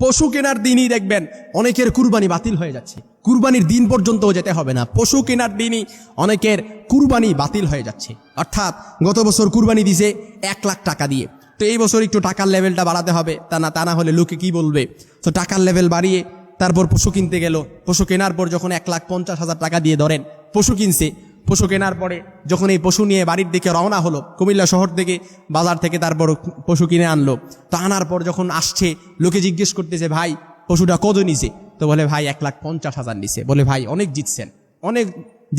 পশু কেনার দিনই দেখবেন অনেকের কুরবানি বাতিল হয়ে যাচ্ছে। কুরবানির দিন পর্যন্ত যেতে হবে না, পশু কেনার দিনই অনেকের কুরবানি বাতিল হয়ে যাচ্ছে। অর্থাৎ গত বছর কুরবানি দিছে 1 লাখ টাকা দিয়ে, তো এই বছর একটু টাকার লেভেলটা বাড়াতে হবে, তা না হলে লোকে কি বলবে। তো টাকার লেভেল বাড়িয়ে তারপর পশু কিনতে গেল। পশু কেনার পর যখন 1,50,000 টাকা দিয়ে ধরেন পশু কিনছে, পশু কেনার পরে যখন এই পশু নিয়ে বাড়ির দিকে রওনা হলো, কুমিল্লা শহর থেকে বাজার থেকে তারপর পশু কিনে আনলো। তো আনার পর যখন আসছে লোকে জিজ্ঞেস করতেছে, ভাই পশুটা কত নিছে? তো বলে ভাই 1,50,000 নিছে। বলে ভাই অনেক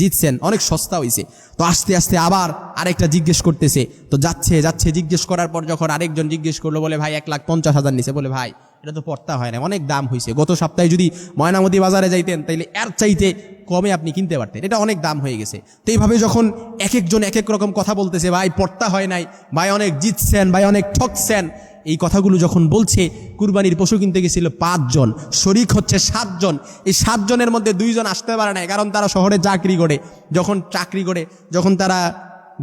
জিতছেন, অনেক সস্তা হয়েছে। তো আস্তে আস্তে আবার আরেকটা জিজ্ঞেস করতেছে। তো যাচ্ছে জিজ্ঞেস করার পর যখন আরেকজন জিজ্ঞেস করলো, বলে ভাই 1,50,000 নিছে। বলে ভাই এটা তো পড়তা হয় না, অনেক দাম হয়েছে। গত সপ্তাহে যদি ময়নামতি বাজারে যাইতেন তাইলে এর চাইতে কমে আপনি কিনতে পারতেন, এটা অনেক দাম হয়ে গেছে। তো এইভাবে যখন এক একজন এক এক রকম কথা বলতেছে, ভাই পড়তা হয় নাই, ভাই অনেক জিতছেন, ভাই অনেক ঠকছেন, এই কথাগুলো যখন বলছে, কুরবানির পশু কিনতে গেছিল 5 জন, শরিক হচ্ছে 7 জন। এই 7 জনের মধ্যে 2 জন আসতে পারে না, কারণ তারা শহরে চাকরি করে। যখন তারা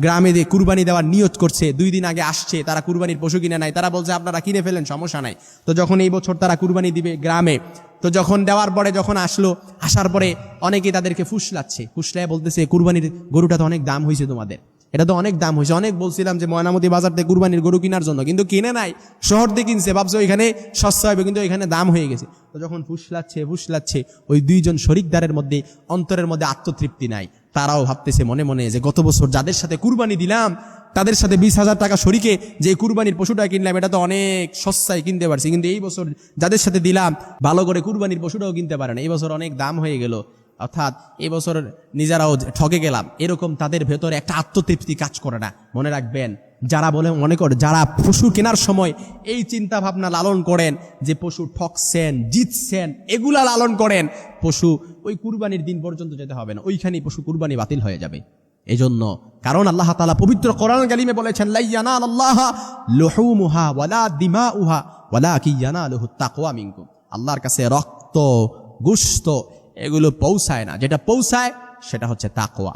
গ্রামে দিয়ে কুরবানি দেওয়ার নিয়ত করছে, 2 দিন আগে আসছে, তারা কুরবানির পশু কিনে নাই। তারা বলছে আপনারা কিনে ফেলেন, সমস্যা নাই। তো যখন এই বছর তারা কুরবানি দিবে গ্রামে, তো যখন দেওয়ার পরে যখন আসার পরে অনেকেই তাদেরকে ফুসলায় বলতেছে, কুরবানির গরুটা তো অনেক দাম হয়েছে তোমাদের, এটা তো অনেক দাম হয়েছে। অনেক বলছিলাম যে ময়নামতি বাজার থেকে কুরবানির গরু কেনার জন্য, কিন্তু কিনে নাই, শহর থেকে কিনছে, ভাবছে ওইখানে সস্তা হবে, কিন্তু ওইখানে দাম হয়ে গেছে। তো যখন ফুসলাচ্ছে ওই 2 জন শরিকদারের মধ্যে অন্তরের মধ্যে আত্মতৃপ্তি নাই। তারাও ভাবতেছে মনে মনে যে গত বছর যাদের সাথে কুরবানি দিলাম তাদের সাথে 20,000 টাকা শরিকে যে কুরবানির পশুটা কিনলাম এটা তো অনেক সস্তায় কিনতে পারছি, কিন্তু এই বছর যাদের সাথে দিলাম ভালো করে কুরবানির পশুটাও কিনতে পারে না, এই বছর অনেক দাম হয়ে গেল, অর্থাৎ এই বছর নিজেরাও ঠকে গেলাম। এরকম তাদের ভেতরে একটা আত্মতৃপ্তি কাজ করে না। মনে রাখবেন, যারা পশু কেনার সময় এই চিন্তা ভাবনা লালন করেন যে পশু ঠকছেন, জিতছেন, এগুলা লালন করেন, পশু ওই কুরবানির দিন পর্যন্ত যেতে হবে না, ওইখানেই পশু কুরবানি বাতিল হয়ে যাবে। এজন্য কারণ আল্লাহ তাআলা পবিত্র কোরআন কারিমে বলেছেন, লা ইয়ানালাল্লাহা লুহুমুহা ওয়ালা দিমাউহা ওয়ালাকিন ইয়ানালুহুত তাকওয়া মিনকুম। আল্লাহর কাছে রক্ত, গোশত এগুলো পৌঁছায় না, যেটা পৌঁছায় সেটা হচ্ছে তাকওয়া।